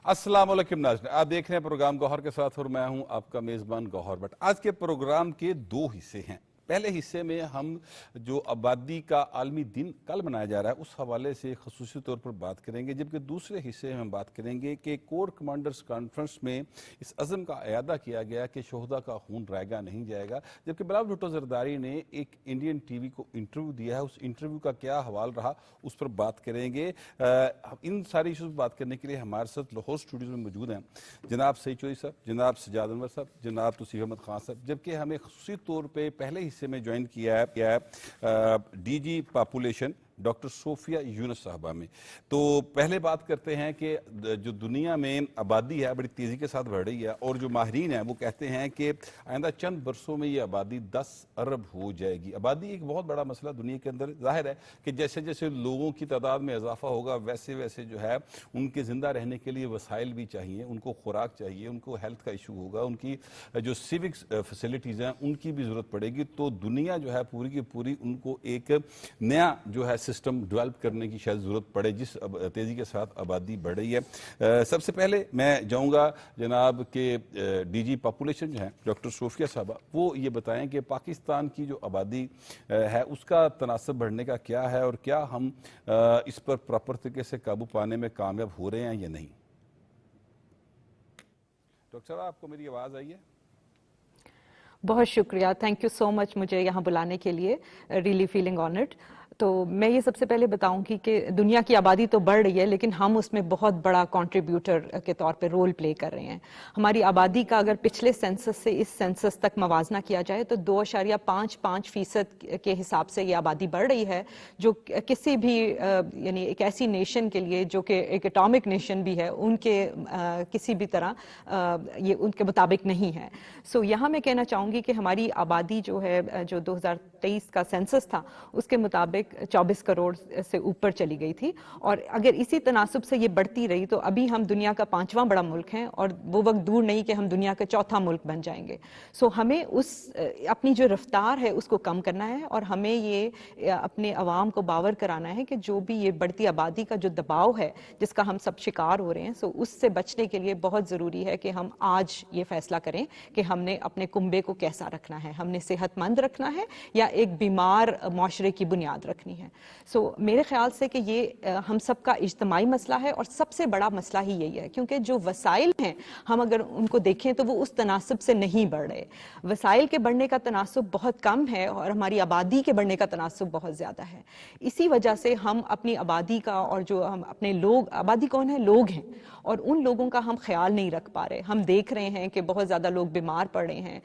अस्सलाम वालेकुम नाज़रीन, आप देख रहे हैं प्रोग्राम गौहर के साथ और मैं हूं आपका मेज़बान गौहर भट्ट। आज के प्रोग्राम के दो हिस्से हैं। पहले हिस्से में हम जो आबादी का आलमी दिन कल मनाया जा रहा है उस हवाले से खसूसी तौर पर बात करेंगे, जबकि दूसरे हिस्से में हम बात करेंगे कि कोर कमांडर्स कॉन्फ्रेंस में इस अज़म का अयादा किया गया कि शोहदा का खून रायगा नहीं जाएगा। जबकि बिलावल भुट्टो ज़रदारी ने एक इंडियन टीवी को इंटरव्यू दिया है, उस इंटरव्यू का क्या हवाल रहा उस पर बात करेंगे। इन सारी इशूज़ पर बात करने के लिए हमारे साथ लाहौर स्टूडियो में मौजूद हैं जनाब सईद चौधरी साहब, जनाब सजाद अनवर साहब, जनाब तौसीफ अहमद खान साहब, जबकि हमें खसूसी तौर पर पहले हिस्से में ज्वाइन किया है DG population doctor Sofia Younus साहबा में। तो पहले बात करते हैं कि जो दुनिया में आबादी है बड़ी तेज़ी के साथ बढ़ रही है और जो माहिरीन हैं वो कहते हैं कि आइंदा चंद बरसों में ये आबादी 10 अरब हो जाएगी। आबादी एक बहुत बड़ा मसला दुनिया के अंदर। जाहिर है कि जैसे जैसे लोगों की तादाद में इजाफा होगा वैसे वैसे जो है उनके ज़िंदा रहने के लिए वसाइल भी चाहिए, उनको खुराक चाहिए, उनको हेल्थ का इशू होगा, उनकी जो सिविक फैसिलिटीज़ हैं उनकी भी ज़रूरत पड़ेगी। तो दुनिया जो है पूरी की पूरी उनको एक नया जो है सिस्टम डेवलप करने की शायद ज़रूरत पड़े जिस तेज़ी के साथ आबादी बढ़ रही है। सबसे पहले मैं जाऊंगा जनाब के डीजी पॉपुलेशन जो है डॉक्टर सोफिया साहबा, वो ये बताएं कि पाकिस्तान की जो आबादी है उसका तनासब बढ़ने का क्या है और क्या हम इस पर प्रॉपर तरीके से काबू पाने में कामयाब हो रहे हैं या नहीं। डॉक्टर साहब, आपको मेरी आवाज़ आई है? बहुत शुक्रिया, थैंक यू सो मच मुझे यहाँ बुलाने के लिए, रियली फीलिंग ऑनर्ड। तो मैं ये सबसे पहले बताऊंगी कि दुनिया की आबादी तो बढ़ रही है लेकिन हम उसमें बहुत बड़ा कंट्रीब्यूटर के तौर पे रोल प्ले कर रहे हैं। हमारी आबादी का अगर पिछले सेंसस से इस सेंसस तक मवाजना किया जाए तो 2.55% के हिसाब से ये आबादी बढ़ रही है, जो किसी भी यानी एक ऐसी नेशन के लिए जो कि एक एटॉमिक नेशन भी है उनके किसी भी तरह ये उनके मुताबिक नहीं है। सो यहाँ मैं कहना चाहूँगी कि हमारी आबादी जो है जो 2023 का सेंसस था उसके मुताबिक 24 करोड़ से ऊपर चली गई थी और अगर इसी तनासब से ये बढ़ती रही तो अभी हम दुनिया का 5वां बड़ा मुल्क हैं और वो वक्त दूर नहीं कि हम दुनिया का 4था मुल्क बन जाएंगे। सो हमें उस अपनी जो रफ्तार है उसको कम करना है और हमें ये अपने अवाम को बावर कराना है कि जो भी ये बढ़ती आबादी का जो दबाव है जिसका हम सब शिकार हो रहे हैं, सो उससे बचने के लिए बहुत ज़रूरी है कि हम आज ये फैसला करें कि हमने अपने कुंबे को कैसा रखना है, हमने सेहतमंद रखना है या एक बीमार माशरे की बुनियाद रखनी है। सो मेरे ख्याल से कि ये हम सब का इज्तिमाई मसला है और सबसे बड़ा मसला ही यही है, क्योंकि जो वसाइल हैं हम अगर उनको देखें तो वो उस तनासब से नहीं बढ़ रहे। वसाइल के बढ़ने का तनासब बहुत कम है और हमारी आबादी के बढ़ने का तनासब बहुत ज़्यादा है। इसी वजह से हम अपनी आबादी का और जो हम अपने लोग, आबादी कौन है, लोग हैं, और उन लोगों का हम ख्याल नहीं रख पा रहे। हम देख रहे हैं कि बहुत ज़्यादा लोग बीमार पड़ रहे हैं।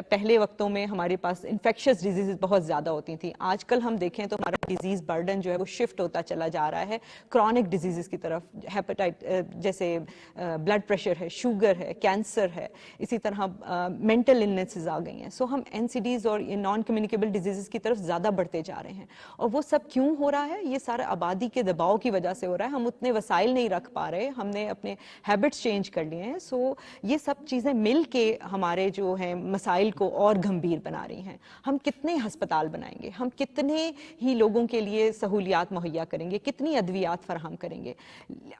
पहले वक्तों में हमारे पास इन्फेक्शियस डिजीज़ बहुत ज़्यादा होती थी, आजकल हम देखें तो हमारा डिजीज़ बर्डन जो है वो शिफ्ट होता चला जा रहा है क्रॉनिक डिजीज़ की तरफ। हेपेटाइट जैसे ब्लड प्रेशर है, शुगर है, कैंसर है, इसी तरह मेंटल इलनेसेस आ गई हैं। सो हम एनसीडीज़ और ये नॉन कम्युनिकेबल डिजीज़ की तरफ ज़्यादा बढ़ते जा रहे हैं और वो सब क्यों हो रहा है? ये सारा आबादी के दबाव की वजह से हो रहा है। हम उतने वसाइल नहीं रख पा रहे, हमने अपने हैबिट्स चेंज कर लिए हैं। सो ये सब चीज़ें मिल के हमारे जो हैं मसाइल को और गंभीर बना रही हैं। हम कितने अस्पताल बनाएंगे, हम कितने ही लोगों के लिए सहूलियात मुहैया करेंगे, कितनी अद्वियात फराहम करेंगे?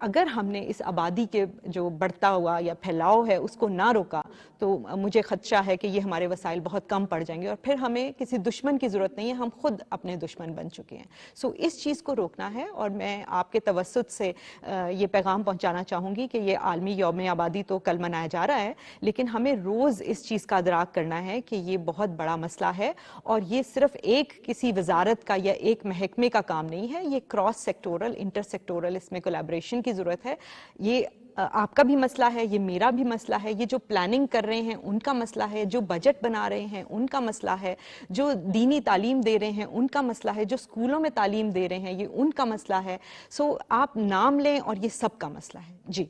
अगर हमने इस आबादी के जो बढ़ता हुआ या फैलाव है उसको ना रोका तो मुझे खदशा है कि ये हमारे वसाइल बहुत कम पड़ जाएंगे और फिर हमें किसी दुश्मन की ज़रूरत नहीं है, हम खुद अपने दुश्मन बन चुके हैं। सो इस चीज़ को रोकना है और मैं आपके तवस्सुत से ये पैगाम पहुंचाना चाहूँगी कि ये आलमी यौम आबादी तो कल मनाया जा रहा है, लेकिन हमें रोज़ इस चीज़ का अदराक करना है कि ये बहुत बड़ा मसला है और ये सिर्फ एक किसी वजारत का या एक महकमे का काम नहीं है, ये क्रॉस सेक्टोरल, इंटर सेक्टोरल, इसमें कोलैबोरेशन की ज़रूरत है। ये आपका भी मसला है, ये मेरा भी मसला है, ये जो प्लानिंग कर रहे हैं उनका मसला है, जो बजट बना रहे हैं उनका मसला है, जो दीनी तालीम दे रहे हैं उनका मसला है, जो स्कूलों में तालीम दे रहे हैं ये उनका मसला है। सो आप नाम लें और ये सबका मसला है। जी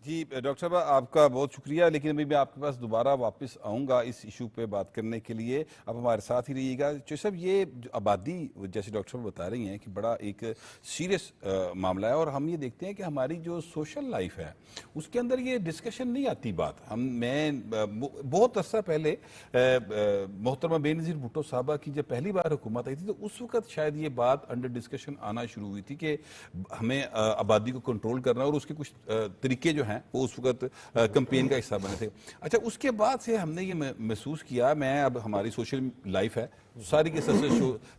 जी डॉक्टर साहब, आपका बहुत शुक्रिया, लेकिन अभी मैं आपके पास दोबारा वापस आऊँगा इस इशू पे बात करने के लिए। आप हमारे साथ ही रहिएगा। चौधरी साहब, ये जो आबादी जैसे डॉक्टर साहब बता रही हैं कि बड़ा एक सीरियस मामला है और हम ये देखते हैं कि हमारी जो सोशल लाइफ है उसके अंदर ये डिस्कशन नहीं आती बात। बहुत अरसा पहले मोहतरमा बेनज़ीर भुट्टो साहबा की जब पहली बार हुकूमत आई थी तो उस वक्त शायद ये बात अंडर डिस्कशन आना शुरू हुई थी कि हमें आबादी को कंट्रोल करना और उसके कुछ तरीके जो हैं ہیں وہ اس وقت کمپین کا حصہ بنے تھے. اچھا اس کے بعد سے ہم نے یہ محسوس کیا, میں اب ہماری سوشل لائف ہے ساری کے سب سے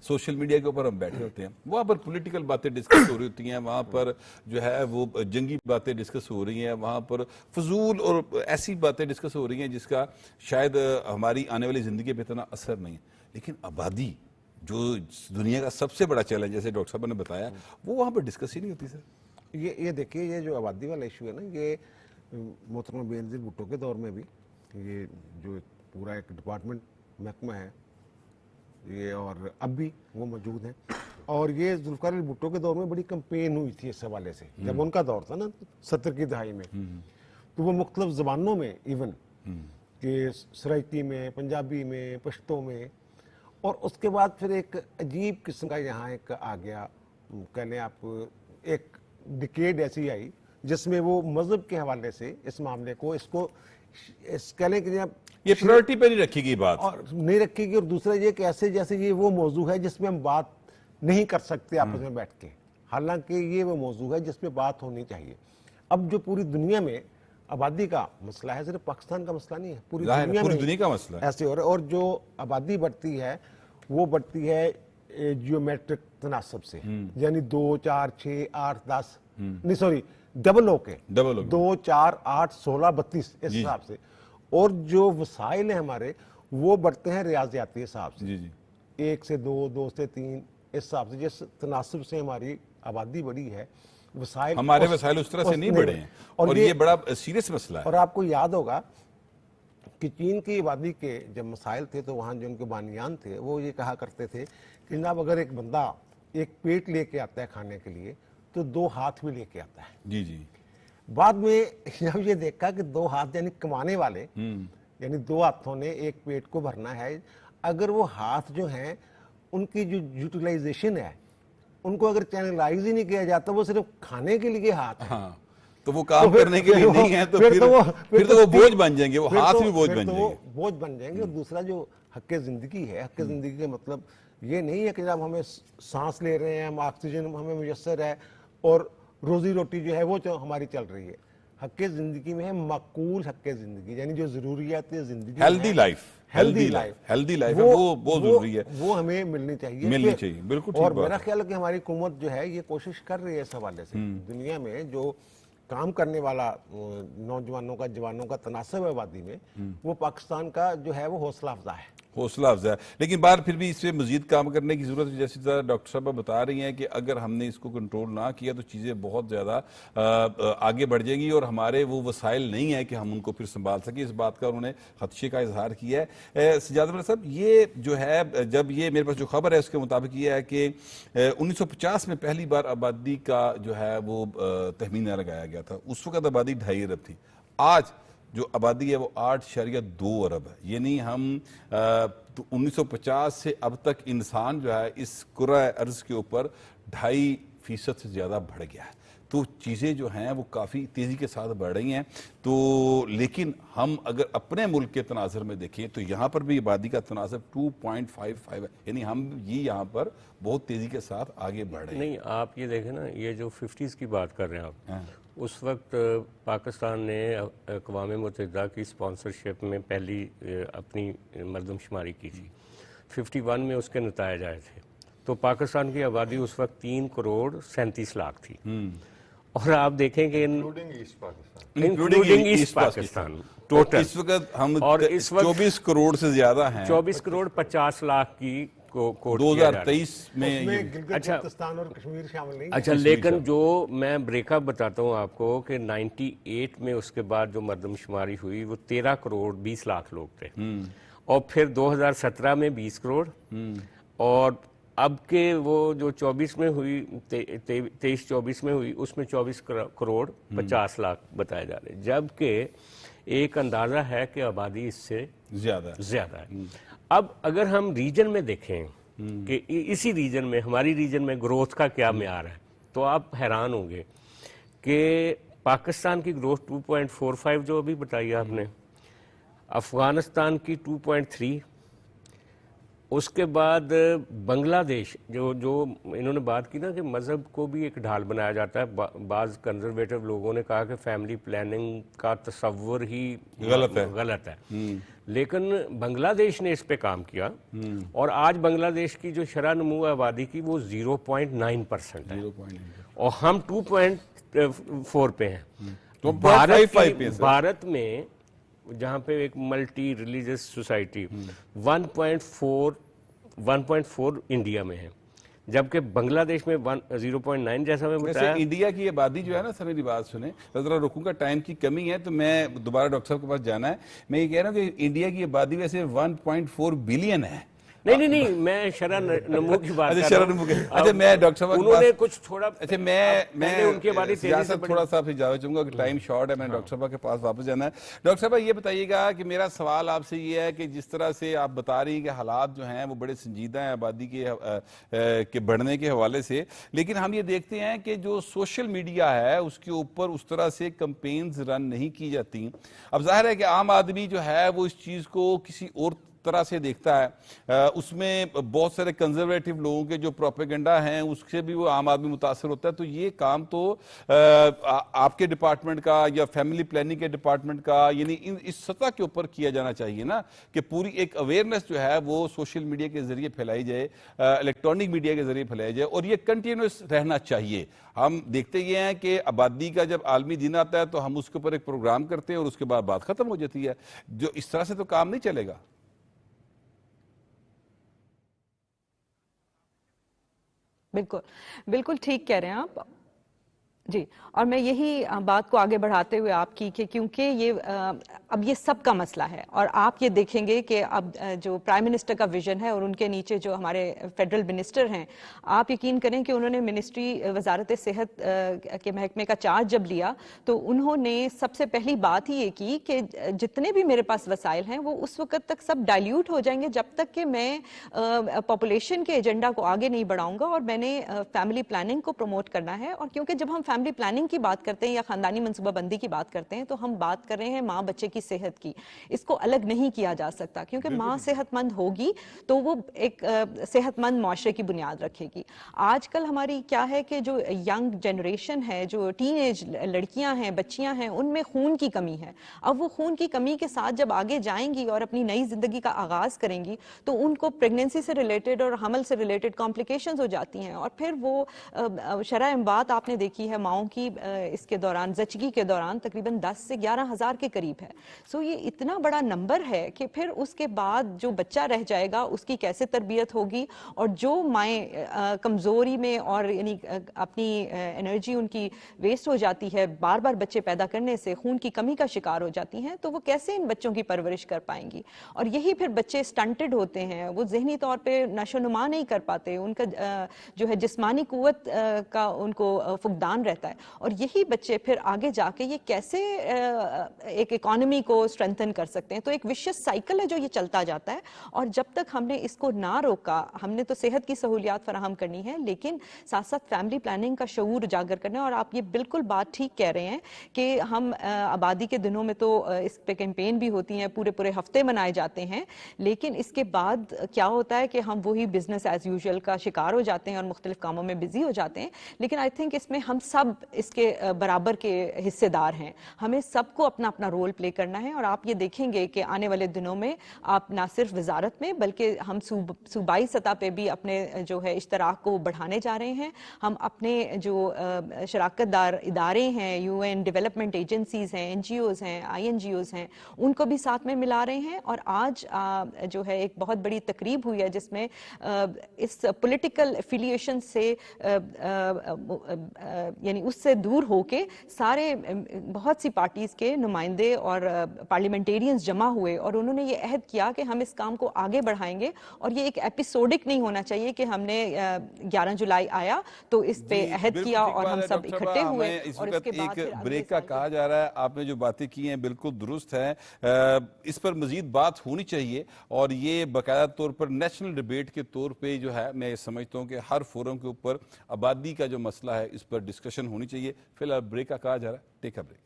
سوشل میڈیا کے اوپر ہم بیٹھے ہوتے ہیں, وہاں پر پولیٹیکل باتیں ڈسکس ہو رہی ہوتی ہیں, وہاں پر جو ہے وہ جنگی باتیں ڈسکس ہو رہی ہیں, وہاں پر فضول اور ایسی باتیں ڈسکس ہو رہی ہیں جس کا شاید ہماری آنے والی زندگی پہ اتنا اثر نہیں ہے. لیکن آبادی جو دنیا کا سب سے بڑا چیلنج جیسے ڈاکٹر صاحب نے بتایا وہ وہاں پر ڈسکس ہی نہیں ہوتی سر. یہ دیکھیے یہ جو آبادی والا ایشو ہے نا, یہ محترمہ بے نظیر بھٹو کے دور میں بھی یہ جو پورا ایک ڈپارٹمنٹ محکمہ ہے یہ, اور اب بھی وہ موجود ہیں, اور یہ ذوالفقار علی بھٹو کے دور میں بڑی کمپین ہوئی تھی اس حوالے سے, جب ان کا دور تھا نا 70 کی دہائی میں, تو وہ مختلف زبانوں میں ایون کہ سرائیکی میں, پنجابی میں, پشتو میں, اور اس کے بعد پھر ایک عجیب قسم کا یہاں ایک آ گیا, کہہ لیں آپ ایک ڈکیڈ ایسی آئی جس میں وہ مذہب کے حوالے سے اس معاملے کو کہہ لیں کہ یہ پرائرٹی پہ نہیں رکھی گئی بات, اور نہیں رکھی گئی, اور دوسرا یہ کہ ایسے جیسے یہ وہ موضوع ہے جس میں ہم بات نہیں کر سکتے آپس میں بیٹھ کے, حالانکہ یہ وہ موضوع ہے جس میں بات ہونی چاہیے. اب جو پوری دنیا میں آبادی کا مسئلہ ہے, صرف پاکستان کا مسئلہ نہیں ہے, پوری دنیا کا مسئلہ ہے ایسے ہو رہا ہے, اور جو آبادی بڑھتی ہے وہ بڑھتی ہے جیومیٹرک تناسب سے, یعنی 2 4 6 8 10 نہیں سوری ڈبل ہو کے 2 4 8 16 32 اس حساب سے, اور جو وسائل ہیں ہمارے وہ بڑھتے ہیں ریاضیاتی حساب سے, 1 سے 2 2 سے 3 اس حساب سے, جس تناسب سے ہماری آبادی بڑی ہے. وسائل ہمارے وسائل اس طرح سے نہیں بڑھے ہیں, اور یہ بڑا سیریس مسئلہ ہے. اور آپ کو یاد ہوگا کہ چین کی آبادی کے جب مسائل تھے تو وہاں جو ان کے بانیان تھے وہ یہ کہا کرتے تھے کہ جناب اگر ایک بندہ ایک پیٹ لے کے آتا ہے کھانے کے لیے تو 2 ہاتھ بھی لے کے آتا ہے. جی بعد میں جب یہ دیکھا کہ 2 ہاتھ یعنی کمانے والے, یعنی 2 ہاتھوں نے ایک پیٹ کو بھرنا ہے, اگر وہ ہاتھ جو ہیں ان کی جو یوٹیلائزیشن ہے ان کو اگر چینلائز ہی نہیں کیا جاتا, وہ صرف کھانے کے لیے ہاتھ ہے, تو وہ کام کرنے کے لیے نہیں ہے, تو پھر تو وہ بوجھ بن جائیں گے, وہ ہاتھ بھی بوجھ بن جائیں گے, بوجھ بن جائیں گے. اور دوسرا جو حق زندگی ہے, حق زندگی کا مطلب یہ نہیں ہے کہ جب ہمیں سانس لے رہے ہیں, ہم آکسیجن ہمیں میسر ہے اور روزی روٹی جو ہے وہ ہماری چل رہی ہے. حق زندگی میں ہے معقول حق زندگی, یعنی جو ضروریات زندگی ہیلدی لائف, ہیلدی لائف وہ بہت ضروری ہے, وہ ہمیں ملنی چاہیے. بالکل. اور میرا خیال ہے کہ ہماری حکومت جو ہے یہ کوشش کر رہی ہے اس حوالے سے. دنیا میں جو کام کرنے والا نوجوانوں کا, جوانوں کا تناسب ہے آبادی میں, وہ پاکستان کا جو ہے وہ حوصلہ افزا ہے. لیکن بار پھر بھی اس پہ مزید کام کرنے کی ضرورت ہے. جیسے ڈاکٹر صاحب بتا رہی ہیں کہ اگر ہم نے اس کو کنٹرول نہ کیا تو چیزیں بہت زیادہ آگے بڑھ جائیں گی, اور ہمارے وہ وسائل نہیں ہیں کہ ہم ان کو پھر سنبھال سکیں. اس بات کا انہوں نے خدشے کا اظہار کیا ہے. سجاد عمر صاحب, یہ جو ہے جب یہ میرے پاس جو خبر ہے اس کے مطابق یہ ہے کہ 1950 میں پہلی بار آبادی کا جو ہے وہ تخمینہ لگایا گیا تھا. اس وقت آبادی 2.5 ارب تھی. آج جو آبادی ہے وہ 8.2 ارب ہے. یعنی ہم 1950 سے اب تک انسان جو ہے اس کرۂ ارض کے اوپر 2.5% سے زیادہ بڑھ گیا ہے. تو چیزیں جو ہیں وہ کافی تیزی کے ساتھ بڑھ رہی ہیں. تو لیکن ہم اگر اپنے ملک کے تناظر میں دیکھیں تو یہاں پر بھی آبادی کا تناظر 2.55 ہے, یعنی ہم یہاں پر بہت تیزی کے ساتھ آگے بڑھ رہے ہیں. نہیں, آپ یہ دیکھیں نا, یہ جو 50s کی بات کر رہے ہیں آپ, اس وقت پاکستان نے اقوام متحدہ کی اسپانسرشپ میں پہلی اپنی مردم شماری کی تھی. 51 میں اس کے نتائج آئے تھے, تو پاکستان کی آبادی اس وقت 3 کروڑ 37 لاکھ تھی. اور آپ دیکھیں کہ انکلوڈنگ ایسٹ پاکستان ٹوٹل اس وقت ہم 24 کروڑ سے زیادہ ہیں. 24 کروڑ 50 لاکھ کی 2023 میں بلتستان اور کشمیر شامل نہیں. اچھا, لیکن جو میں بریک اپ بتاتا ہوں آپ کو کہ 98 میں اس کے بعد جو مردم شماری ہوئی وہ 13 کروڑ 20 لاکھ لوگ تھے, اور پھر 2017 میں 20 کروڑ, اور اب کے وہ جو 24 میں ہوئی 23-24 میں ہوئی اس میں 24 کروڑ 50 لاکھ بتائے جا رہے, جبکہ ایک اندازہ ہے کہ آبادی اس سے زیادہ ہے. اب اگر ہم ریجن میں دیکھیں کہ اسی ریجن میں, ہماری ریجن میں گروتھ کا کیا معیار ہے, تو آپ حیران ہوں گے کہ پاکستان کی گروتھ 2.45 جو ابھی بتائی آپ نے, افغانستان کی 2.3, उसके बाद बांग्लादेश, जो इन्होंने बात की ना कि मज़हब को भी एक ढाल बनाया जाता है, बाज़ कंजर्वेटिव लोगों ने कहा कि फैमिली प्लानिंग का तस्वर ही गलत है। लेकिन बांग्लादेश ने इस पे काम किया और आज बांग्लादेश की जो शरह नमू आबादी की वो 0.9% है और हम 2.4 पे हैं। तो भारत में जहाँ पे एक मल्टी रिलीजियस सोसाइटी 1.4 इंडिया में है, जबकि बांग्लादेश में 0.9 जैसा मैं बताया। इंडिया की आबादी जो है ना, सर मेरी बात सुने, जरा रुकूंगा, टाइम की कमी है तो मैं दोबारा डॉक्टर साहब के पास जाना है। मैं ये कह रहा हूँ कि इंडिया की आबादी वैसे 1.4 बिलियन है। नहीं, मैं शरह नमू की बात कर रहा हूं। अच्छा, मैं डॉक्टर साहब उन्होंने कुछ थोड़ा, अच्छा मैं उनके बारे में थोड़ा सा आपसे इजाजत चाहूंगा कि टाइम शॉर्ट है, मैं डॉक्टर साहब के पास वापस जाना है। डॉक्टर साहब ये बताइएगा कि मेरा सवाल आपसे ये है कि जिस तरह से आप बता रही हैं कि हालात जो हैं वो बड़े संजीदा हैं आबादी के बढ़ने के हवाले से, लेकिन हम ये देखते हैं कि जो सोशल मीडिया है उसके ऊपर उस तरह से कंपेन्स रन नहीं की जाती। अब जाहिर है कि आम आदमी जो है वो इस चीज़ को किसी और तरह से देखता है, उसमें बहुत सारे कंजर्वेटिव लोगों के जो प्रोपेगेंडा हैं उससे भी वो आम आदमी मुतासर होता है। तो ये काम तो आपके डिपार्टमेंट का या फैमिली प्लानिंग के डिपार्टमेंट का, यानी इस सतह के ऊपर किया जाना चाहिए ना, कि पूरी एक अवेयरनेस जो है वो सोशल मीडिया के जरिए फैलाई जाए, इलेक्ट्रॉनिक मीडिया के जरिए फैलाई जाए और ये कंटिन्यूस रहना चाहिए। हम देखते ये हैं कि आबादी का जब आलमी दिन आता है तो हम उसके ऊपर एक प्रोग्राम करते हैं और उसके बाद बात खत्म हो जाती है। जो इस तरह से तो काम नहीं चलेगा। बिल्कुल बिल्कुल ठीक कह रहे हैं आप जी। और मैं यही बात को आगे बढ़ाते हुए आपकी कि क्योंकि ये अब ये सबका मसला है और आप ये देखेंगे कि अब जो प्राइम मिनिस्टर का विजन है और उनके नीचे जो हमारे फेडरल मिनिस्टर हैं, आप यकीन करें कि उन्होंने मिनिस्ट्री वजारत सेहत के महकमे का चार्ज जब लिया तो उन्होंने सबसे पहली बात ही ये की कि जितने भी मेरे पास वसाइल हैं वो उस वक्त तक सब डाइल्यूट हो जाएंगे जब तक कि मैं पॉपुलेशन के एजेंडा को आगे नहीं बढ़ाऊंगा और मैंने फैमिली प्लानिंग को प्रमोट करना है। और क्योंकि जब हम फैमिली प्लानिंग की बात करते हैं या खानदानी मनसूबाबंदी की बात करते हैं तो हम बात कर रहे हैं माँ बच्चे की सेहत की। इसको अलग नहीं किया जा सकता क्योंकि माँ सेहतमंद होगी तो वो एक सेहतमंद मुआशरे की बुनियाद रखेगी। आजकल हमारी क्या है कि जो यंग जनरेशन है, जो टीनेज लड़कियां हैं, बच्चियां हैं, उनमें खून की कमी है। अब वो खून की कमी के साथ जब आगे जाएंगी और अपनी नई जिंदगी का आगाज करेंगी तो उनको प्रेगनेंसी से रिलेटेड और हमल से रिलेटेड कॉम्प्लिकेशंस हो जाती हैं और फिर वो शरह इम्बात आपने देखी है माओं की इसके दौरान, जचगी के दौरान तकरीबन 10 से 11 हज़ार के करीब है। सो ये इतना बड़ा नंबर है कि फिर उसके बाद जो बच्चा रह जाएगा उसकी कैसे तरबियत होगी और जो माएँ कमज़ोरी में और यानी अपनी एनर्जी उनकी वेस्ट हो जाती है बार बार बच्चे पैदा करने से, खून की कमी का शिकार हो जाती हैं, तो वो कैसे इन बच्चों की परवरिश कर पाएंगी। और यही फिर बच्चे स्टंटेड होते हैं, वो जहनी तौर पे नशोनुमा नहीं कर पाते, उनका जो है जिस्मानी कुव्वत का उनको फुकदान रहता है और यही बच्चे फिर आगे जाके ये कैसे एक इकोनॉमी को स्ट्रेंथन कर सकते हैं। तो एक विशियस साइकिल है जो ये चलता जाता है और जब तक हमने इसको ना रोका, हमने तो सेहत की सहूलियात फराहम करनी है लेकिन साथ साथ फैमिली प्लानिंग का शऊर उजागर करना है। और आप ये बिल्कुल बात ठीक कह रहे हैं कि हम आबादी के दिनों में तो इस पे कैंपेन भी होती हैं, पूरे पूरे हफ्ते मनाए जाते हैं, लेकिन इसके बाद क्या होता है कि हम वही बिजनेस एज यूजुअल का शिकार हो जाते हैं और मुख्तलिफ कामों में बिजी हो जाते हैं। लेकिन आई थिंक इसमें हम सब इसके बराबर के हिस्सेदार हैं, हमें सबको अपना अपना रोल प्ले करना है। और आप ये देखेंगे कि आने वाले दिनों में आप ना सिर्फ वजारत में बल्कि हम सूबाई सतह पे भी अपने जो है इश्तराक को बढ़ाने जा रहे हैं। हम अपने जो शराकतदार इदारे हैं, यूएन डेवलपमेंट एजेंसीज हैं, एनजीओज हैं, INGOs हैं, उनको भी साथ में मिला रहे हैं। और आज जो है एक बहुत बड़ी तकरीब हुई है जिसमें इस पॉलिटिकल एफिलिएशन से यानी उससे दूर होके सारे बहुत सी पार्टीज के नुमाइंदे और पार्लियामेंटेरियंस जमा हुए और उन्होंने ये अहद किया कि हम इस काम को आगे बढ़ाएंगे। और ये एक एपिसोडिक नहीं होना चाहिए कि हमने 11 जुलाई आया तो इस पे अहद किया और हम सब इकट्ठे हुए और इसके बाद एक ब्रेक का कहा जा रहा है। आपने जो बातें की हैं बिल्कुल दुरुस्त है, इस पर मजीद बात होनी चाहिए और ये बाकायदा तौर पर नेशनल डिबेट के तौर पे जो है मैं समझता हूँ कि हर फोरम के ऊपर आबादी का जो मसला है इस पर डिस्कशन होनी चाहिए। फिलहाल ब्रेक का कहा जा रहा है, टेक अ ब्रेक।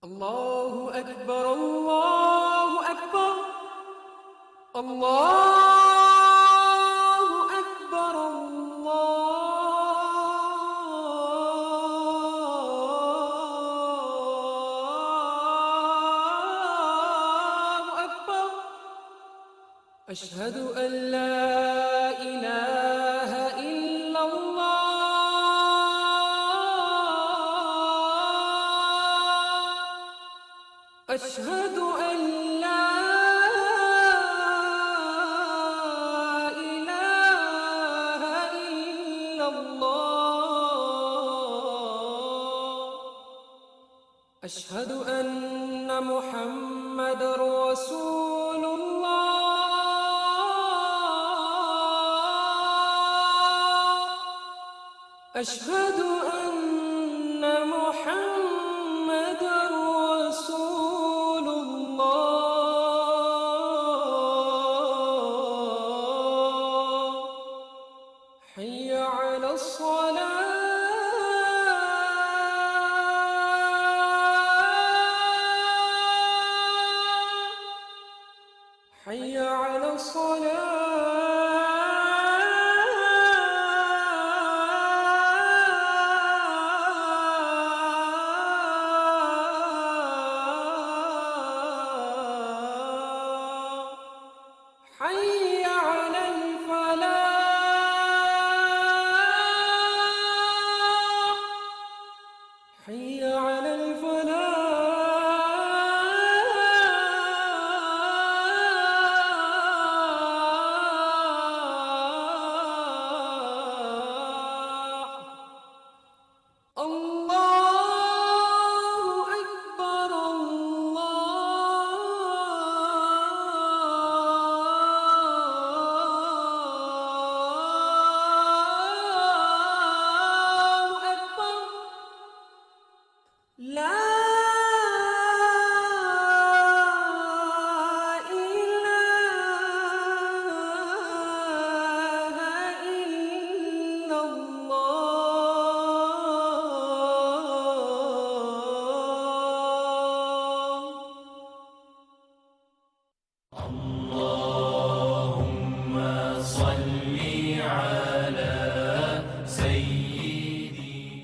الله أكبر الله أكبر الله أكبر الله أكبر أشهد أن لا إله إلا الله أشهد أن لا إله إلا الله أشهد أن محمد رسول الله أشهد أن محمد رسول الله حي على الصلاة حي على الصلاة حي على الفلاح حي على الفلاح الله أكبر الله أكبر لا إله إلا الله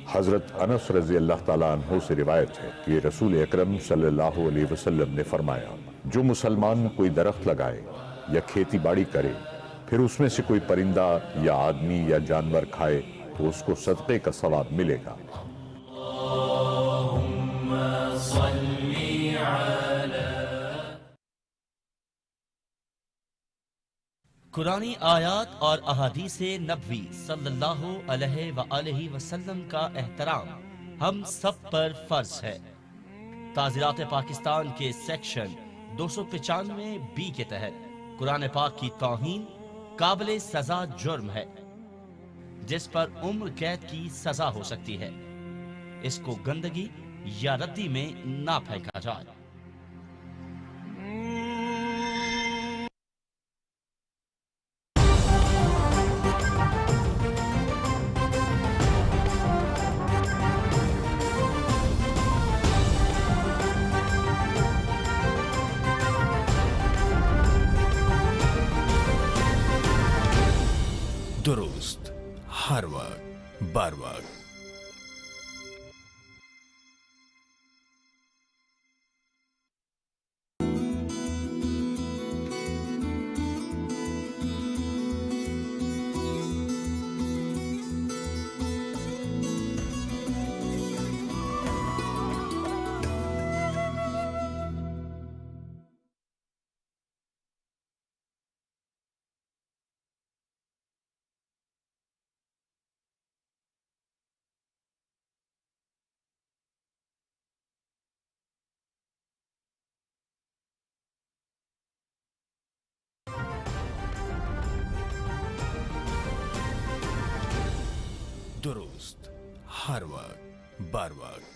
حضرت انس رضی اللہ تعالیٰ عنہ سے روایت ہے کہ رسول اکرم صلی اللہ علیہ وسلم نے فرمایا، جو مسلمان کوئی درخت لگائے یا کھیتی باڑی کرے پھر اس میں سے کوئی پرندہ یا آدمی یا جانور کھائے تو اس کو صدقے کا ثواب ملے گا۔ قرآنی آیات اور احادیث نبوی صلی اللہ علیہ وآلہ وسلم کا احترام ہم سب پر فرض ہے۔ تعزیرات پاکستان کے سیکشن 295 بی کے تحت قرآن پاک کی توہین قابل سزا جرم ہے جس پر عمر قید کی سزا ہو سکتی ہے۔ اس کو گندگی یا ردی میں نہ پھینکا جائے۔ درست ہر وقت بر وقت۔ درست ہر وقت بر وقت۔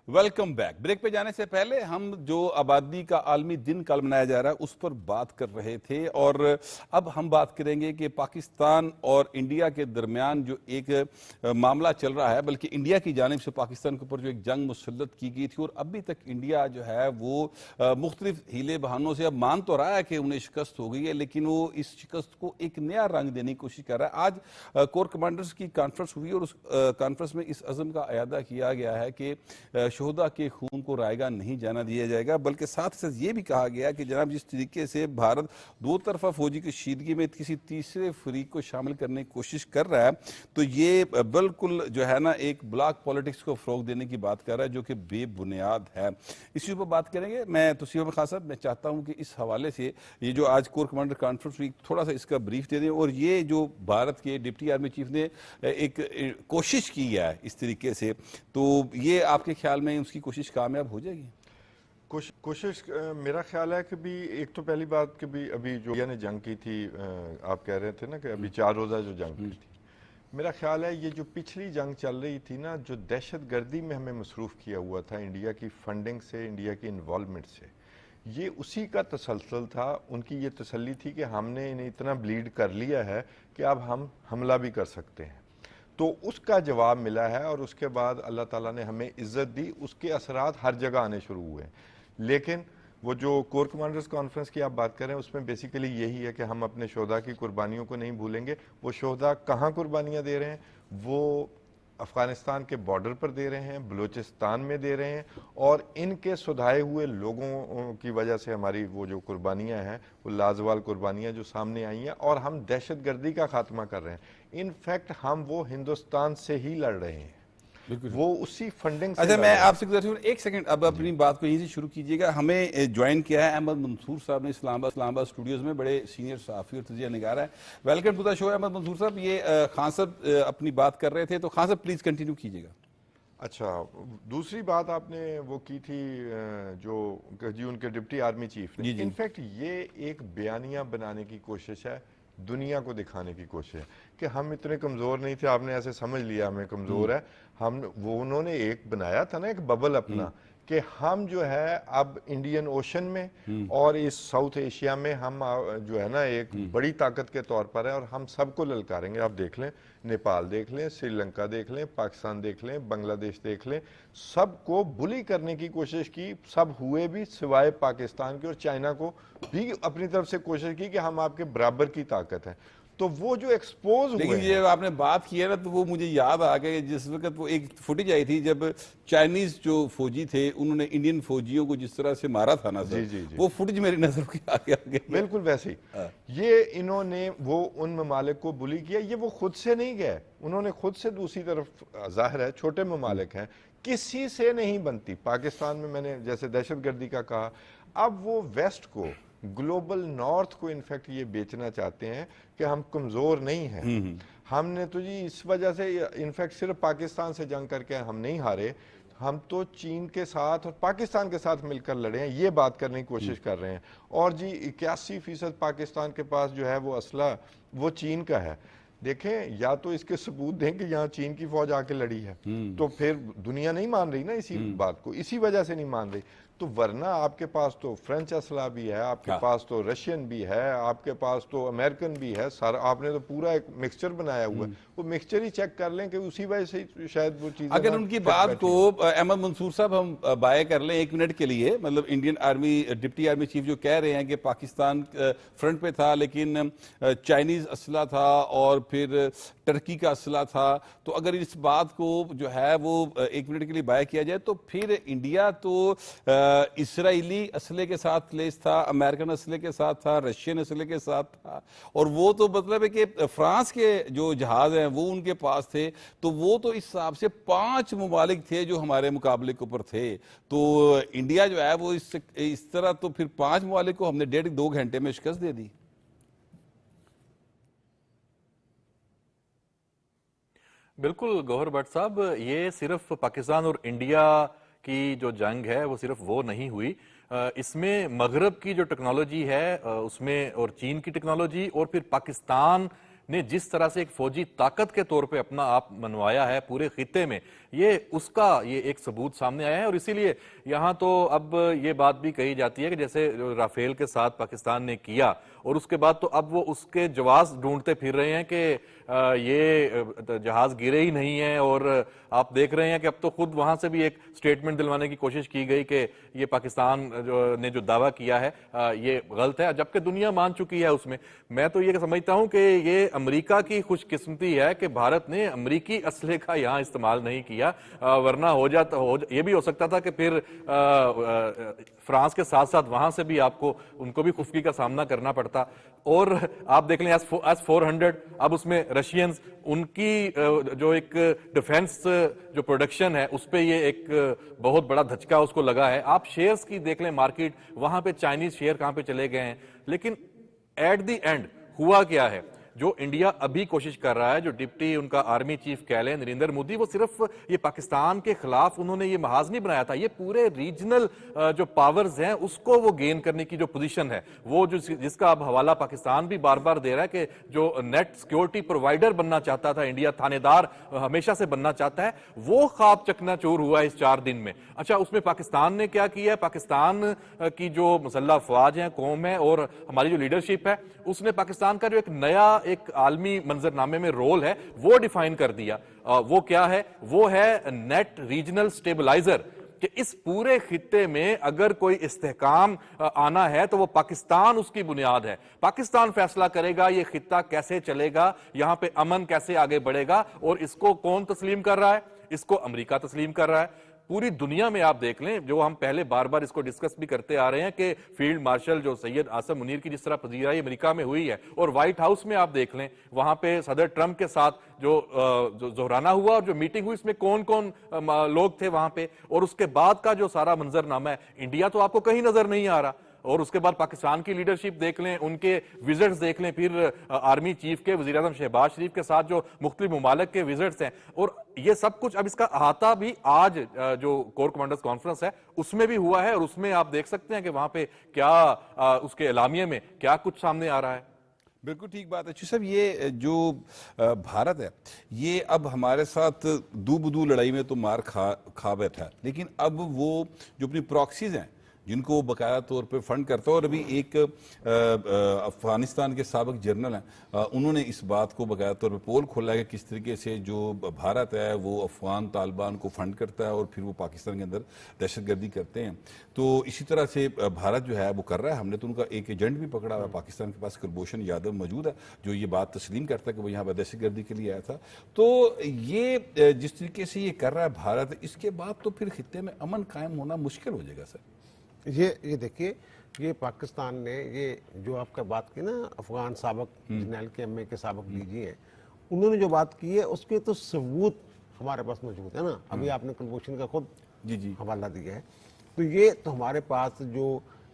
Welcome back. ब्रेक पे जाने से पहले हम जो आबादी का आलमी दिन कल मनाया जा रहा है उस पर बात कर रहे थे, और अब हम बात करेंगे कि पाकिस्तान और इंडिया के दरमियान जो एक मामला चल रहा है, बल्कि इंडिया की जानिब से पाकिस्तान के ऊपर जो एक जंग मुसल्लत की गई थी, और अभी तक इंडिया जो है वो मुख्तलिफ हीले बहानों से अब मान तो रहा है कि उन्हें शिकस्त हो गई है, लेकिन वो इस शिकस्त को एक नया रंग देने की कोशिश कर रहा है। आज कोर कमांडर्स की कॉन्फ्रेंस हुई और उस कॉन्फ्रेंस में इस अज़म का अयादा किया गया है कि शोहदा के खून को रायगा नहीं जाना दिया जाएगा, बल्कि साथ ही साथ ये भी कहा गया कि जनाब जिस तरीके से भारत दो तरफा फौजी कशीदगी में किसी तीसरे फरीक को शामिल करने की कोशिश कर रहा है, तो ये बिल्कुल जो है ना एक ब्लॉक पॉलिटिक्स को फ़रोग देने की बात कर रहा है, जो कि बेबुनियाद है। इसी पर बात करेंगे। मैं तौसीफ अहमद खान साहब, मैं चाहता हूँ कि इस हवाले से ये जो आज कोर कमांडर कॉन्फ्रेंस हुई थोड़ा सा इसका ब्रीफ दे दें, और ये जो भारत के डिप्टी आर्मी चीफ ने एक कोशिश की है इस तरीके से, तो ये आपके ख्याल में उसकी कोशिश कामयाब हो जाएगी? कोशिश मेरा ख्याल है कि भी एक तो पहली बात कि भी अभी जो इंडिया ने जंग की थी, आप कह रहे थे ना कि अभी 4 रोज़ा जो जंग की थी, मेरा ख्याल है ये जो पिछली जंग चल रही थी ना, जो दहशत गर्दी में हमें मसरूफ़ किया हुआ था इंडिया की फंडिंग से, इंडिया की इन्वॉल्वमेंट से, ये उसी का तसलसल था। उनकी ये तसल्ली थी कि हमने इन्हें इतना ब्लीड कर लिया है कि अब हम हमला भी कर सकते हैं, तो उसका जवाब मिला है। और उसके बाद अल्लाह ताला ने हमें इज़्ज़त दी, उसके असरात हर जगह आने शुरू हुए। लेकिन वो जो कोर कमांडर्स कॉन्फ्रेंस की आप बात कर रहे हैं, उसमें बेसिकली यही है कि हम अपने शोहदा की कुर्बानियों को नहीं भूलेंगे। वो शोहदा कहाँ कुर्बानियाँ दे रहे हैं? वो अफ़गानिस्तान के बॉर्डर पर दे रहे हैं, बलूचिस्तान में दे रहे हैं, और इनके सुधाए हुए लोगों की वजह से हमारी वो जो कुर्बानियाँ हैं, वो लाजवाल कुर्बानियाँ जो सामने आई हैं, और हम दहशत गर्दी का खात्मा कर रहे हैं। इनफैक्ट हम वो हिंदुस्तान से ही लड़ रहे हैं, वो उसी फंडिंग से। अच्छा, मैं आपसे गुजारिश करूं, एक सेकंड, अब अपनी बात को यहीं से शुरू कीजिएगा। हमें ज्वाइन किया है अहमद मंसूर साहब ने इस्लामाबाद स्टूडियोज में, बड़े सीनियर सहाफ़ी और तजिया निगार है। Welcome to the show Ahmed Mansoor साहब। ये खान साहब अपनी बात कर रहे थे, तो खान साहब प्लीज कंटिन्यू कीजिएगा। अच्छा, दूसरी बात आपने वो की थी जो जी उनके डिप्टी आर्मी चीफ ने, इनफैक्ट ये एक बयानिया बनाने की कोशिश है, दुनिया को दिखाने की कोशिश है कि हम इतने कमज़ोर नहीं थे, आपने ऐसे समझ लिया हमें कमज़ोर है हम। वो उन्होंने एक बनाया था ना एक बबल अपना, कि हम जो है अब इंडियन ओशन में और इस साउथ एशिया में हम जो है ना एक बड़ी ताकत के तौर पर है, और हम सबको ललकारेंगे। आप देख लें, नेपाल देख लें, श्रीलंका देख लें, पाकिस्तान देख लें, बांग्लादेश देख लें, सबको बुली करने की कोशिश की, सब हुए भी, सिवाय पाकिस्तान के, और चाइना को भी अपनी तरफ से कोशिश की कि हम आपके बराबर की ताकत है। तो वो जो एक्सपोज हुए, लेकिन ये आपने बात की है ना, तो वो मुझे याद आ गया जिस वक्त वो एक फुटेज आई थी जब चाइनीज जो फौजी थे उन्होंने इंडियन फौजियों को जिस तरह से मारा था ना सर, जी। वो फुटेज मेरी नजर के आगे आ गई। बिल्कुल वैसे ही ये इन्होंने वो उन ममालिक को बुली किया। ये वो खुद से नहीं गए, उन्होंने खुद से दूसरी तरफ, जाहिर है छोटे ममालिक हैं, किसी से नहीं बनती। पाकिस्तान में मैंने जैसे दहशत गर्दी का कहा, अब वो वेस्ट को, ग्लोबल नॉर्थ को इनफैक्ट ये बेचना चाहते हैं कि हम कमज़ोर नहीं हैं। हमने तो जी इस वजह से इनफैक्ट सिर्फ पाकिस्तान से जंग करके हम नहीं हारे, हम तो चीन के साथ और पाकिस्तान के साथ मिलकर लड़े हैं, ये बात करने की कोशिश कर रहे हैं। और जी 81% पाकिस्तान के पास जो है वो असला वो चीन का है। देखें, या तो इसके सबूत दें कि यहाँ चीन की फौज आके लड़ी है, तो फिर दुनिया नहीं मान रही ना इसी बात को, इसी वजह से नहीं मान रही। तो वरना आपके पास तो फ्रेंच असला भी है, आपके पास तो रशियन भी है, आपके पास तो अमेरिकन भी है, सारा आपने तो पूरा एक मिक्सचर बनाया हुआ है। वो मिक्सचर ही चेक कर लें कि उसी वजह से शायद वो चीज़। अगर उनकी बात को अहमद मंसूर साहब हम बाय कर लें 1 मिनट के लिए, मतलब Indian army deputy army chief जो कह रहे हैं कि पाकिस्तान फ्रंट पे था लेकिन चाइनीज असला था और फिर टर्की का असला था, तो अगर इस बात को जो है वो 1 मिनट के लिए बाय किया जाए, तो फिर इंडिया तो इसराइली असले के साथ लेस था, अमेरिकन असले के साथ था, रशियन असले के साथ था, और वो तो मतलब है कि फ्रांस के जो जहाज हैं वो उनके पास थे, तो वो तो इस हिसाब से 5 ममालिक थे जो हमारे मुकाबले के ऊपर थे। तो इंडिया जो है वो इस तरह तो फिर 5 ममालिक को हमने 1.5-2 घंटे में शिकस्त दे दी। बिल्कुल गौहर भट्ट साहब, ये सिर्फ पाकिस्तान और इंडिया की जो जंग है वो सिर्फ वो नहीं हुई, इसमें मगरब की जो टेक्नोलॉजी है उसमें, और चीन की टेक्नोलॉजी, और फिर पाकिस्तान نے جس طرح سے ایک فوجی طاقت کے طور پہ اپنا آپ منوایا ہے پورے خطے میں، یہ اس کا یہ ایک ثبوت سامنے آیا ہے. اور اسی لیے یہاں تو اب یہ بات بھی کہی جاتی ہے کہ جیسے رافیل کے ساتھ پاکستان نے کیا اور اس کے بعد تو اب وہ اس کے جواز ڈھونڈتے پھر رہے ہیں کہ یہ جہاز گرے ہی نہیں ہیں. اور آپ دیکھ رہے ہیں کہ اب تو خود وہاں سے بھی ایک سٹیٹمنٹ دلوانے کی کوشش کی گئی کہ یہ پاکستان نے جو دعویٰ کیا ہے یہ غلط ہے، جبکہ دنیا مان چکی ہے اس میں. میں تو یہ سمجھتا ہوں کہ یہ امریکہ کی خوش قسمتی ہے کہ بھارت نے امریکی اسلحے کا یہاں استعمال نہیں کیا، ورنہ یہ بھی ہو سکتا تھا کہ پھر فرانس کے ساتھ ساتھ وہاں سے بھی آپ کو ان کو بھی خفگی کا سامنا کرنا پڑتا. اور آپ دیکھ لیں S-400 اب اس میں رشینز ان کی جو ایک ڈیفنس جو پروڈکشن ہے اس پہ یہ ایک بہت بڑا دھچکا اس کو لگا ہے. آپ شیئرز کی دیکھ لیں مارکیٹ، وہاں پہ چائنیز شیئر کہاں پہ چلے گئے ہیں. لیکن ایٹ دی اینڈ ہوا کیا ہے؟ جو انڈیا ابھی کوشش کر رہا ہے، جو ڈپٹی ان کا آرمی چیف کہہ لیں نریندر مودی، وہ صرف یہ پاکستان کے خلاف انہوں نے یہ محاذ نہیں بنایا تھا، یہ پورے ریجنل جو پاورز ہیں اس کو وہ گین کرنے کی جو پوزیشن ہے، وہ جس کا اب حوالہ پاکستان بھی بار بار دے رہا ہے کہ جو نیٹ سیکیورٹی پرووائڈر بننا چاہتا تھا انڈیا، تھانے دار ہمیشہ سے بننا چاہتا ہے، وہ خواب چکنا چور ہوا ہے اس 4 دن میں. اچھا، اس میں پاکستان نے کیا کیا ہے؟ پاکستان کی جو مسلح افواج ہیں، قوم ہے اور ہماری جو لیڈرشپ ہے، اس نے پاکستان کا جو ایک نیا ایک عالمی منظرنامے میں رول ہے وہ ڈیفائن کر دیا. وہ کیا ہے؟ وہ ہے نیٹ ریجنل سٹیبلائزر، کہ اس پورے خطے میں اگر کوئی استحکام آنا ہے تو وہ پاکستان اس کی بنیاد ہے. پاکستان فیصلہ کرے گا یہ خطہ کیسے چلے گا، یہاں پہ امن کیسے آگے بڑھے گا. اور اس کو کون تسلیم کر رہا ہے؟ اس کو امریکہ تسلیم کر رہا ہے. پوری دنیا میں آپ دیکھ لیں، جو ہم پہلے بار بار اس کو ڈسکس بھی کرتے آ رہے ہیں کہ فیلڈ مارشل جو سید عاصم منیر کی جس طرح پذیرائی امریکہ میں ہوئی ہے، اور وائٹ ہاؤس میں آپ دیکھ لیں وہاں پہ صدر ٹرمپ کے ساتھ جو ظہرانہ ہوا اور جو میٹنگ ہوئی، اس میں کون کون لوگ تھے وہاں پہ، اور اس کے بعد کا جو سارا منظرنامہ ہے، انڈیا تو آپ کو کہیں نظر نہیں آ رہا. اور اس کے بعد پاکستان کی لیڈرشپ دیکھ لیں، ان کے وزٹس دیکھ لیں، پھر آرمی چیف کے وزیر اعظم شہباز شریف کے ساتھ جو مختلف ممالک کے وزٹس ہیں، اور یہ سب کچھ اب اس کا احاطہ بھی آج جو کور کمانڈرز کانفرنس ہے اس میں بھی ہوا ہے. اور اس میں آپ دیکھ سکتے ہیں کہ وہاں پہ کیا اس کے اعلامیے میں کیا کچھ سامنے آ رہا ہے. بالکل ٹھیک بات ہے. چودھری صاحب، یہ جو بھارت ہے یہ اب ہمارے ساتھ دو بدو لڑائی میں تو مار کھا بیٹھا ہے، لیکن اب وہ جو اپنی پراکسیز ہیں جن کو وہ باقاعدہ طور پہ فنڈ کرتا ہے، اور ابھی ایک افغانستان کے سابق جنرل ہیں، انہوں نے اس بات کو باقاعدہ طور پہ پول کھولا ہے کہ کس طریقے سے جو بھارت ہے وہ افغان طالبان کو فنڈ کرتا ہے اور پھر وہ پاکستان کے اندر دہشت گردی کرتے ہیں. تو اسی طرح سے بھارت جو ہے وہ کر رہا ہے. ہم نے تو ان کا ایک ایجنٹ بھی پکڑا ہوا ہے، پاکستان کے پاس کلبھوشن یادو موجود ہے جو یہ بات تسلیم کرتا ہے کہ وہ یہاں پہ دہشت گردی کے لیے آیا تھا. تو یہ جس طریقے سے یہ کر رہا ہے بھارت، اس کے بعد تو پھر خطے میں امن قائم ہونا مشکل ہو جائے گا. سر یہ دیکھیے، یہ پاکستان نے یہ جو آپ کا بات کی نا افغان سابق جنرل کے ایم اے کے سابق ڈی جی ہیں، انہوں نے جو بات کی ہے اس کے تو ثبوت ہمارے پاس موجود ہے نا. ابھی آپ نے کلبھوشن کا خود حوالہ دیا ہے. تو یہ تو ہمارے پاس جو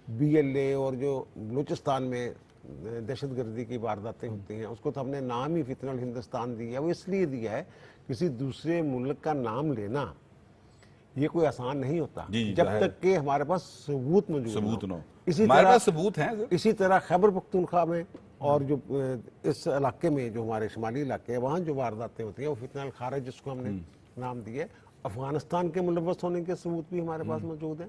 BLA اور جو بلوچستان میں دہشت گردی کی وارداتیں ہوتی ہیں اس کو تو ہم نے نام ہی فتنہ الہندوستان دیا ہے. وہ اس لیے دیا ہے کسی دوسرے ملک کا نام لینا یہ کوئی آسان نہیں ہوتا جب تک کہ ہمارے پاس ثبوت موجود نہ ہو. اسی طرح خیبر پختونخوا میں اور جو اس علاقے میں جو ہمارے شمالی علاقے ہیں وہاں جو وارداتیں ہوتی ہیں وہ فتنہ الخارج جس کو ہم نے نام دیا ہے. افغانستان کے ملوث ہونے کے ثبوت بھی ہمارے پاس موجود ہیں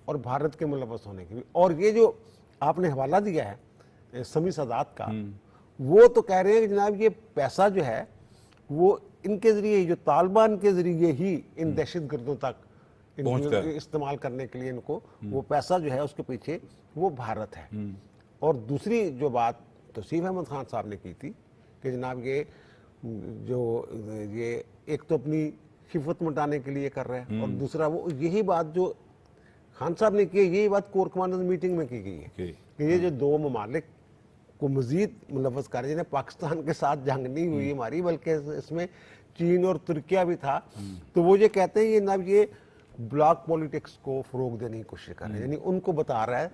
اور بھارت کے ملوث ہونے کے بھی. اور یہ جو آپ نے حوالہ دیا ہے سمیع سادات کا، وہ تو کہہ رہے ہیں کہ جناب یہ پیسہ جو ہے وہ ان کے ذریعے، جو طالبان کے ذریعے ہی ان دہشت گردوں تک استعمال کرنے کے لیے ان کو وہ پیسہ جو ہے اس کے پیچھے وہ بھارت ہے. اور دوسری جو بات توصیف احمد خان صاحب نے کی تھی کہ جناب یہ جو یہ ایک تو اپنی خفت مٹانے کے لیے کر رہے ہیں، اور دوسرا وہ یہی بات جو خان صاحب نے کی، یہی بات کور کمانڈرز میٹنگ میں کی گئی ہے کہ یہ جو دو ممالک کو مزید ملوث کر رہے ہیں، جنہیں پاکستان کے ساتھ جنگ نہیں ہوئی ہماری بلکہ اس میں چین اور ترکیہ بھی تھا. تو وہ یہ کہتے ہیں یہ بلاک پولیٹکس کو فروغ دینے کی کوشش کر رہے ہیں. یعنی ان کو بتا رہا ہے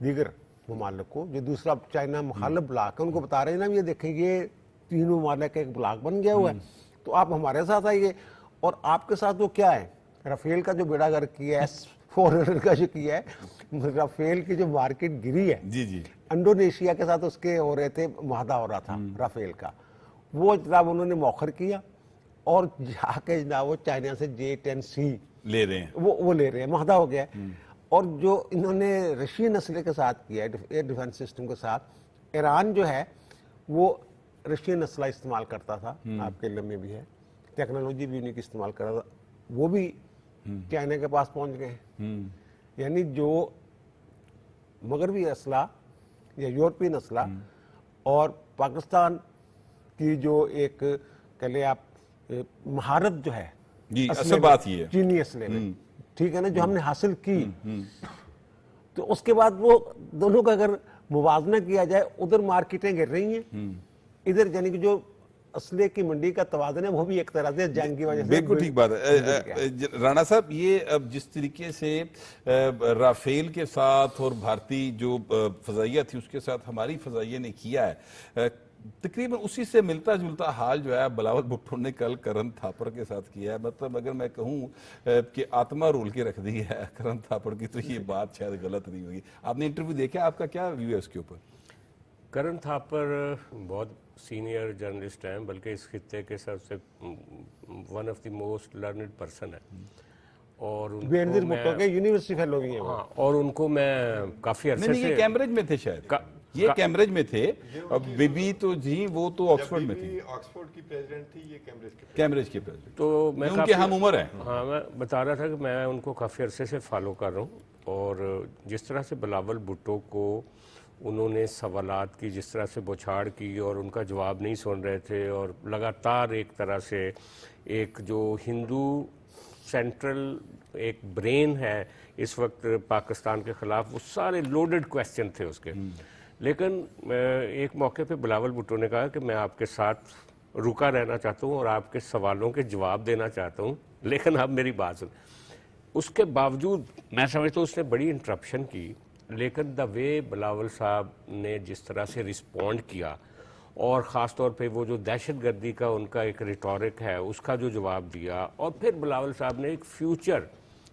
دیگر ممالک کو جو دوسرا چائنا مخالف بلاک ہے ان کو بتا رہے ہیں نا یہ دیکھیں یہ تین ممالک کا ایک بلاک بن گیا ہوا ہے تو آپ ہمارے ساتھ آئیے. اور آپ کے ساتھ وہ کیا ہے، رافیل کا جو بیڑا گرک کیا ہے، S-400 کا جو کیا ہے، رافیل کی جو مارکیٹ گری ہے انڈونیشیا کے ساتھ اس کے ہو رہے تھے، معاہدہ ہو رہا تھا رافیل کا، وہ جناب انہوں نے مؤخر کیا اور جا کے جناب وہ چائنا سے J-10C لے رہے ہیں. وہ لے رہے ہیں، معاہدہ ہو گیا ہے. اور جو انہوں نے رشین اسلحے کے ساتھ کیا ہے، ایئر ڈیفنس سسٹم کے ساتھ، ایران جو ہے وہ رشین اسلحہ استعمال کرتا تھا، آپ کے علم میں بھی ہے، ٹیکنالوجی بھی انہیں کی استعمال کر رہا تھا، وہ بھی چائنا کے پاس پہنچ گئے ہیں. یعنی جو مغربی اسلحہ یا یورپین اسلحہ اور پاکستان کی جو ایک کہہ لیں آپ مہارت جو ہے جی اصل بات یہ ہے چینی اسلحے میں، ٹھیک ہے نا، جو ہم نے حاصل کی، تو اس کے بعد وہ دونوں کا اگر موازنہ کیا جائے، ادھر مارکیٹیں گر رہی ہیں، ادھر یعنی کہ جو اسلحے کی منڈی کا توازن ہے وہ بھی ایک طرح سے جنگ کی وجہ سے بالکل ٹھیک بات ہے. رانا صاحب، یہ اب جس طریقے سے رافیل کے ساتھ اور بھارتی جو فضائیہ تھی اس کے ساتھ ہماری فضائیہ نے کیا ہے، تقریباً اسی سے ملتا جلتا حال جو ہے بلاول بھٹو نے کل کرن تھاپڑ کے ساتھ کیا ہے. مطلب اگر میں کہوں کہ آتما رول کے رکھ دی ہے کرن تھاپڑ کی تو یہ بات شاید غلط نہیں ہوگی. آپ نے انٹرویو دیکھا، آپ کا کیا ویو ہے اس کے اوپر؟ کرن تھاپر بہت سینئر جرنلسٹ ہیں، بلکہ اس خطے کے سب سے one of the most learned person ہے، اور بینظیر بھٹو کے یونیورسٹی فیلو بھی ہیں. ہاں، اور ان کو میں کافی عرصے نہیں، یہ کیمبرج میں تھے شاید، یہ کیمبرج میں تھے. بی بی تو جی وہ تو آکسفورڈ میں تھی، آکسفورڈ کی پریزیڈنٹ تھی، یہ کیمبرج کے پریزیڈنٹ. تو میں ان کے ہم عمر ہیں. ہاں، میں بتا رہا تھا کہ میں ان کو کافی عرصے سے فالو کر رہا ہوں، اور جس طرح سے بلاول بھٹو کو انہوں نے سوالات کی جس طرح سے بوچھاڑ کی اور ان کا جواب نہیں سن رہے تھے، اور لگاتار ایک طرح سے ایک جو ہندو سینٹرل ایک برین ہے اس وقت پاکستان کے خلاف، وہ سارے لوڈڈ کویسچن تھے اس کے. لیکن ایک موقع پہ بلاول بھٹو نے کہا کہ میں آپ کے ساتھ رکا رہنا چاہتا ہوں اور آپ کے سوالوں کے جواب دینا چاہتا ہوں، لیکن آپ میری بات سن. اس کے باوجود میں سمجھتا ہوں اس نے بڑی انٹرپشن کی، لیکن دا وے بلاول صاحب نے جس طرح سے رسپونڈ کیا، اور خاص طور پہ وہ جو دہشت گردی کا ان کا ایک ریٹورک ہے اس کا جو جواب دیا، اور پھر بلاول صاحب نے ایک فیوچر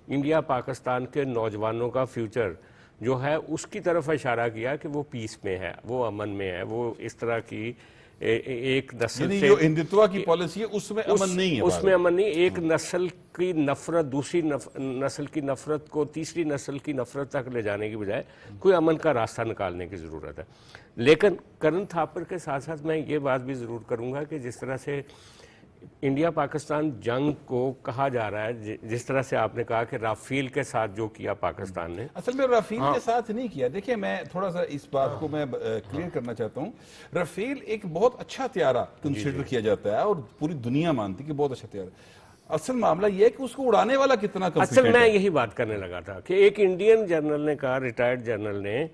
انڈیا پاکستان کے نوجوانوں کا فیوچر جو ہے اس کی طرف اشارہ کیا کہ وہ پیس میں ہے، وہ امن میں ہے، وہ اس طرح کی ایک نسل سے جو ہندوتوا کی پالیسی ہے اس میں امن نہیں ہے، اس میں امن نہیں، ایک نسل کی نفرت دوسری نسل کی نفرت کو تیسری نسل کی نفرت تک لے جانے کی بجائے کوئی امن کا راستہ نکالنے کی ضرورت ہے. لیکن کرن تھاپر کے ساتھ ساتھ میں یہ بات بھی ضرور کروں گا کہ جس طرح سے انڈیا پاکستان جنگ کو کہا جا رہا ہے، جس طرح سے آپ نے کہا کہ رافیل کے ساتھ جو کیا پاکستان نے، اصل میں رافیل کے ساتھ نہیں کیا. دیکھیں میں تھوڑا سا اس بات کو میں کلیئر کرنا چاہتا ہوں. رافیل ایک بہت اچھا طیارہ کنسیڈر کیا جاتا ہے اور پوری دنیا مانتی کہ بہت اچھا طیارہ. اصل معاملہ یہ ہے کہ اس کو اڑانے والا کتنا کمپیٹنٹ ہے. اصل میں یہی بات کرنے لگا تھا کہ ایک انڈین جنرل نے کہا، ریٹائرڈ جنرل نے،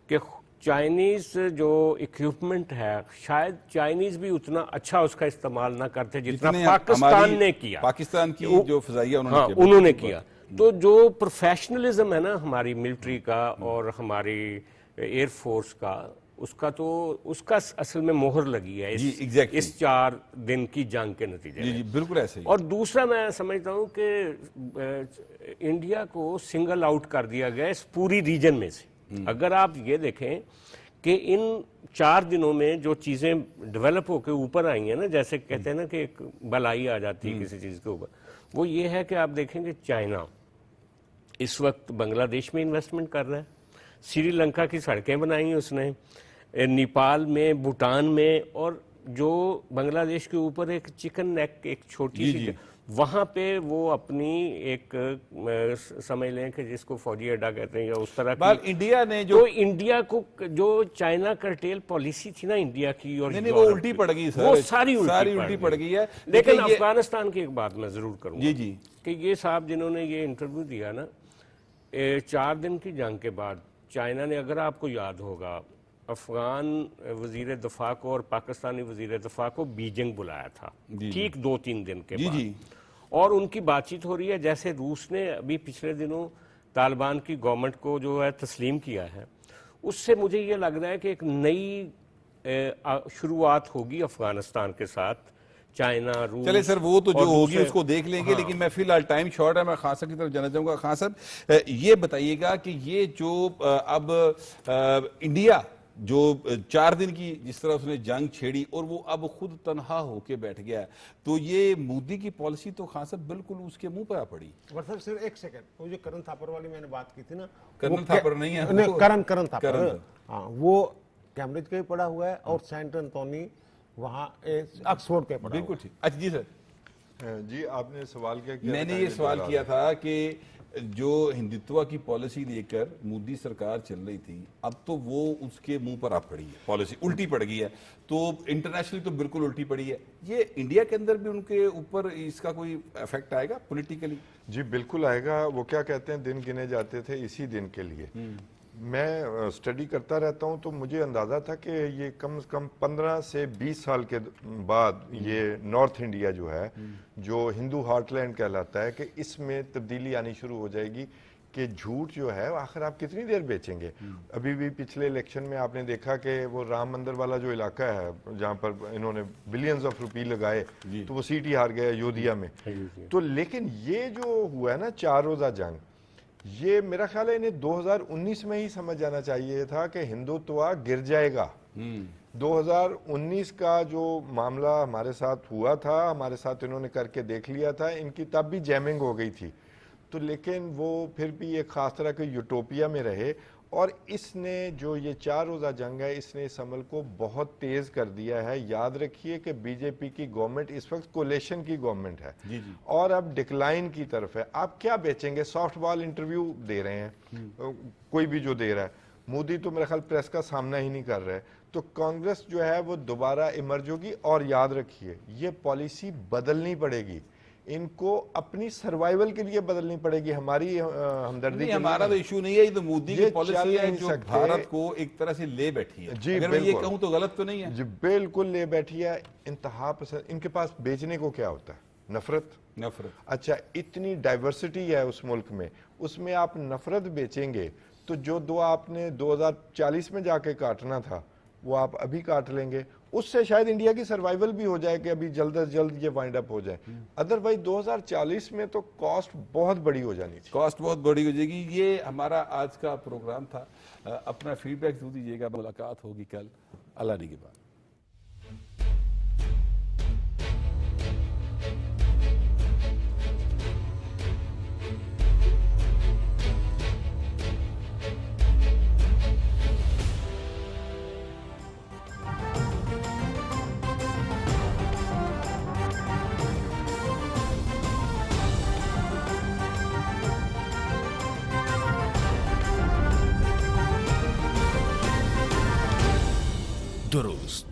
کہ چائنیز جو اکوپمنٹ ہے شاید چائنیز بھی اتنا اچھا اس کا استعمال نہ کرتے جتنا پاکستان نے کیا، پاکستان کی جو فضائیہ انہوں نے کیا. تو جو پروفیشنلزم ہے نا ہماری ملٹری کا اور ہماری ایئر فورس کا، اس کا اصل میں مہر لگی ہے اس 4 دن کی جنگ کے نتیجے میں. بالکل ایسے ہی. اور دوسرا میں سمجھتا ہوں کہ انڈیا کو سنگل آؤٹ کر دیا گیا اس پوری ریجن میں سے. اگر آپ یہ دیکھیں کہ ان 4 دنوں میں جو چیزیں ڈیولپ ہو کے اوپر آئی ہیں نا، جیسے کہتے ہیں نا کہ ایک بلائی آ جاتی ہے کسی چیز کے اوپر، وہ یہ ہے کہ آپ دیکھیں کہ چائنا اس وقت بنگلہ دیش میں انویسٹمنٹ کر رہا ہے، سری لنکا کی سڑکیں بنائی ہیں اس نے، نیپال میں، بھوٹان میں، اور جو بنگلہ دیش کے اوپر ایک چکن نیک ایک چھوٹی سی وہاں پہ وہ اپنی ایک سمجھ لیں کہ جس کو فوجی اڈا کہتے ہیں یا اس طرح کی، انڈیا نے جو انڈیا کو جو چائنا کرٹیل پالیسی تھی نا انڈیا کی، اور وہ الٹی پڑ گئی، وہ ساری الٹی پڑ گئی ہے. لیکن افغانستان کی ایک بات میں ضرور کروں گا کہ یہ صاحب جنہوں نے یہ انٹرویو دیا نا 4 دن کی جنگ کے بعد، چائنا نے، اگر آپ کو یاد ہوگا، افغان وزیر دفاع کو اور پاکستانی وزیر دفاع کو بیجنگ بلایا تھا ٹھیک 2-3 دن کے بعد، اور ان کی بات چیت ہو رہی ہے. جیسے روس نے ابھی پچھلے دنوں طالبان کی گورنمنٹ کو جو ہے تسلیم کیا ہے، اس سے مجھے یہ لگ رہا ہے کہ ایک نئی شروعات ہوگی افغانستان کے ساتھ. چائنا، روس، چلے سر وہ تو جو ہوگی اس کو دیکھ لیں گے، لیکن میں فی الحال ٹائم شارٹ ہے، میں خان صاحب کی طرف جانا چاہوں گا. خان صاحب یہ بتائیے گا کہ یہ جو اب انڈیا जो 4 दिन की जिस तरह उसने जंग छेड़ी और वो अब खुद तनहा होके बैठ गया है, तो ये मोदी की पॉलिसी तो खान साहब बिल्कुल उसके मुंह पर आ पड़ी। मतलब सिर्फ एक सेकंड, वो जो करण थापर वाली मैंने बात की थी ना, करण वो थापर नहीं है, नहीं, वो- करण करण थापर, थापर। हाँ, वो कैम्ब्रिज का ही पढ़ा हुआ है और सेंट एंथोनी वहाँ ऑक्सफोर्ड का पढ़ा बिल्कुल हुआ ठीक। अच्छा जी सर, जी आपने सवाल क्या किया? मैंने ये सवाल किया था कि जो हिंदुत्व की पॉलिसी लेकर मोदी सरकार चल रही थी, अब तो वो उसके मुंह पर आ पड़ी है, पॉलिसी उल्टी पड़ गई है, तो इंटरनेशनली तो बिल्कुल उल्टी पड़ी है। ये इंडिया के अंदर भी उनके ऊपर इसका कोई इफेक्ट आएगा पॉलिटिकली? जी बिल्कुल आएगा। वो क्या कहते हैं, दिन गिने जाते थे इसी दिन के लिए। मैं स्टडी करता रहता हूं, तो मुझे अंदाज़ा था कि ये कम से कम 15 से 20 साल के बाद ये नॉर्थ इंडिया जो है, जो हिंदू हार्टलैंड कहलाता है, कि इसमें तब्दीली आनी शुरू हो जाएगी कि झूठ जो है आखिर आप कितनी देर बेचेंगे। अभी भी पिछले इलेक्शन में आपने देखा कि वो राम मंदिर वाला जो इलाका है जहाँ पर इन्होंने बिलियंस ऑफ रुपये लगाए, तो वो सीट ही हार गया अयोध्या में। तो लेकिन ये जो हुआ है ना 4 रोज़ा जंग, ये मेरा ख्याल है इन्हें 2019 में ही समझ जाना चाहिए था कि हिंदुत्व गिर जाएगा। 2019 का जो मामला हमारे साथ हुआ था, हमारे साथ इन्होंने करके देख लिया था, इनकी तब भी जैमिंग हो गई थी, तो लेकिन वो फिर भी एक खास तरह के यूटोपिया में रहे। और इसने जो ये 4 रोज़ा जंग है, इसने इस अमल को बहुत तेज़ कर दिया है। याद रखिए कि बीजेपी की गवर्नमेंट इस वक्त कोलेशन की गवर्नमेंट है और अब डिक्लाइन की तरफ है। आप क्या बेचेंगे? सॉफ्ट बॉल इंटरव्यू दे रहे हैं कोई भी जो दे रहा है, मोदी तो मेरा ख्याल प्रेस का सामना ही नहीं कर रहा है, तो कांग्रेस जो है वो दोबारा इमर्ज होगी। और याद रखिए ये पॉलिसी बदलनी पड़ेगी, इनको अपनी सर्वाइवल के लिए बदलनी पड़ेगी, हमारी हमदर्दी नहीं, के हमारा लिए तो इशू नहीं है, ये तो मोदी की ये पॉलिसी चल है नहीं जो सकते। भारत को एक तरह से ले बैठी है। जी, अगर मैं ये बिल्कुल। कहूँ तो गलत तो नहीं है? जी बिल्कुल ले बैठी है, इंतहा पसंद। इनके पास बेचने को क्या होता है? नफरत। नफरत। अच्छा, इतनी डाइवर्सिटी है उस मुल्क में, उसमें आप नफरत बेचेंगे तो जो दो आपने 2040 में जाके काटना था वो आप अभी काट लेंगे। उससे शायद इंडिया की सर्वाइवल भी हो जाए कि अभी जल्द से जल्द ये वाइंड अप हो जाए। अदरवाइज 2040 में तो कॉस्ट बहुत बड़ी हो जानी चाहिए। कॉस्ट बहुत बड़ी हो जाएगी। ये हमारा आज का प्रोग्राम था। अपना फीडबैक जरूर दीजिएगा। मुलाकात होगी कल अल्लाह ने के बाद। दुरुस्त।